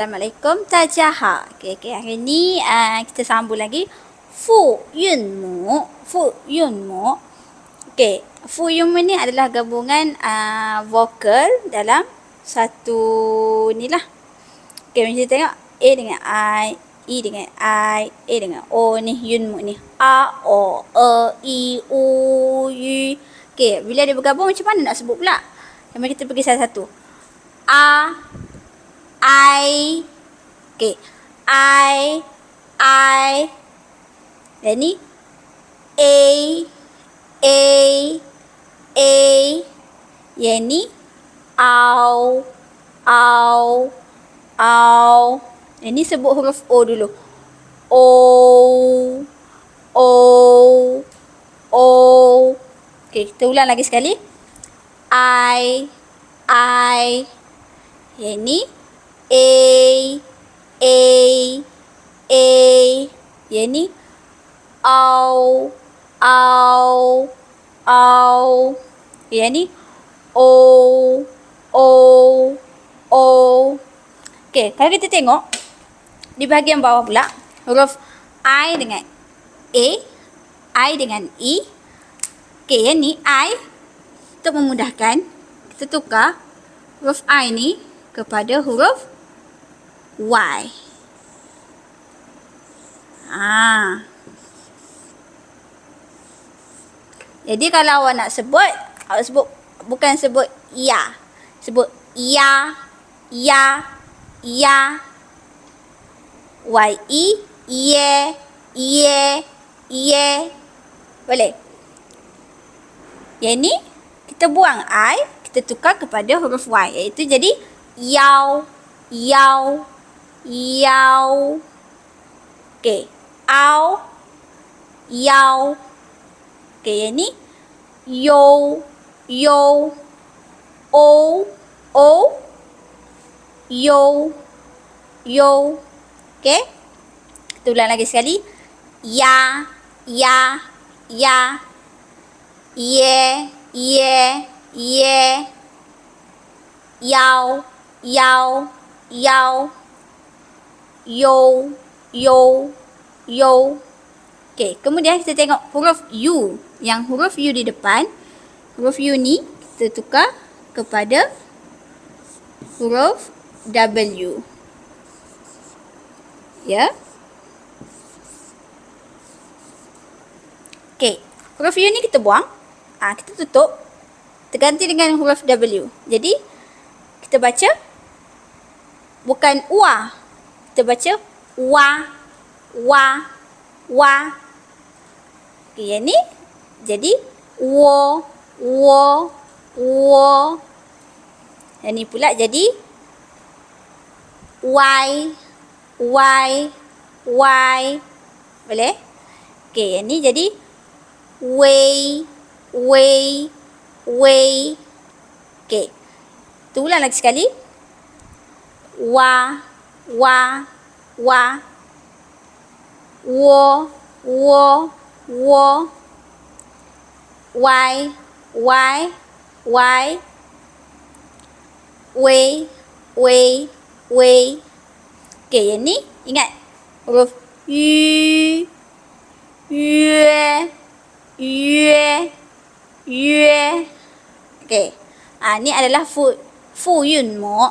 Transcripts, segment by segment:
Assalamualaikum, Tajaha. Okey, hari ni kita sambung lagi Fu Yun Mu. Fu Yun Mu. Okey, Fu Yun Mu ni adalah gabungan vokal dalam satu ni lah. Okey, macam kita tengok A dengan I, E dengan I, A dengan O ni, Yun Mu ni. A, O, E, I, U, Y. Okey, bila dia bergabung macam mana nak sebut pula? Mari kita pergi satu-satu. A, I, okay, I, dan ni A, yang ni Au, yang ni sebut huruf O dulu. O, okay, kita ulang lagi sekali. I, yang ni A, yang ni Au, yang ni O. Okey, kalau kita tengok di bahagian bawah pula, huruf I dengan A, I dengan E. Okey, yang ni I, untuk memudahkan, kita tukar huruf I ni kepada huruf Y. Jadi kalau awak nak sebut, awak sebut bukan sebut ya. Sebut ya. Ye. Boleh? Yang ni kita buang I, kita tukar kepada huruf Y, iaitu jadi yau. Okey, au, yau. Okey, yang ni yo, o, yo. Okey, kita ulang lagi sekali. Ya, ye, yau, yo. Okey, kemudian kita tengok huruf U. Yang huruf U di depan, huruf U ni kita tukar kepada huruf W. Ya. Okey, huruf U ni kita buang. Kita tutup. Terganti dengan huruf W. Jadi, kita baca bukan wa. Kita baca wa. Okey, yang ni jadi wo. Yang ni pula jadi y. Boleh? Okey, yang ni jadi wei. Okey, kita ulang lagi sekali. Wa. Wo. Y. Wei. Okey, yang ni ingat huruf yu, yue. Okey. Ni adalah Fu Yun Mu.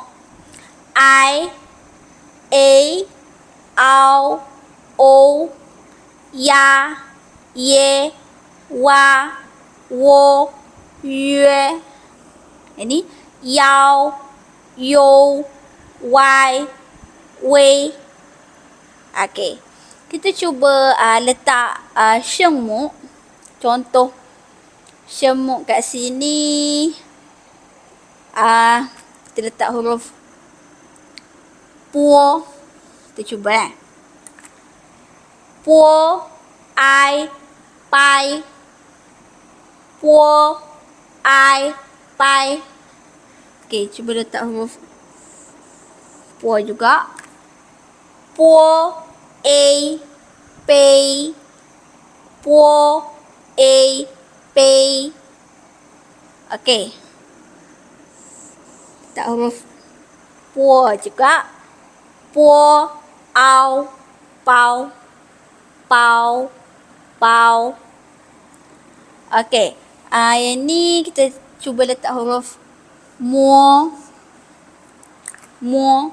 I, A, Au, O, Ya, Ye, Wa, Wo, Yue. Ini Yau, Yo, Y, Wei. Okey. Kita cuba letak syemuk. Contoh syemuk kat sini. Kita letak huruf puo. Kita cuba puo, I, pai. Puo, I, pai. Okey, cuba letak huruf puo juga. Puo, A, pei. Puo, A, pei. Okey. Letak huruf puo juga. po, au, pau, pau, pau. Okey. Yang ni kita cuba letak huruf mo, mo,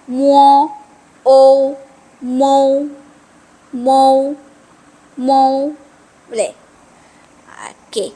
mo, o, mo, mo, mo. Boleh? Okey.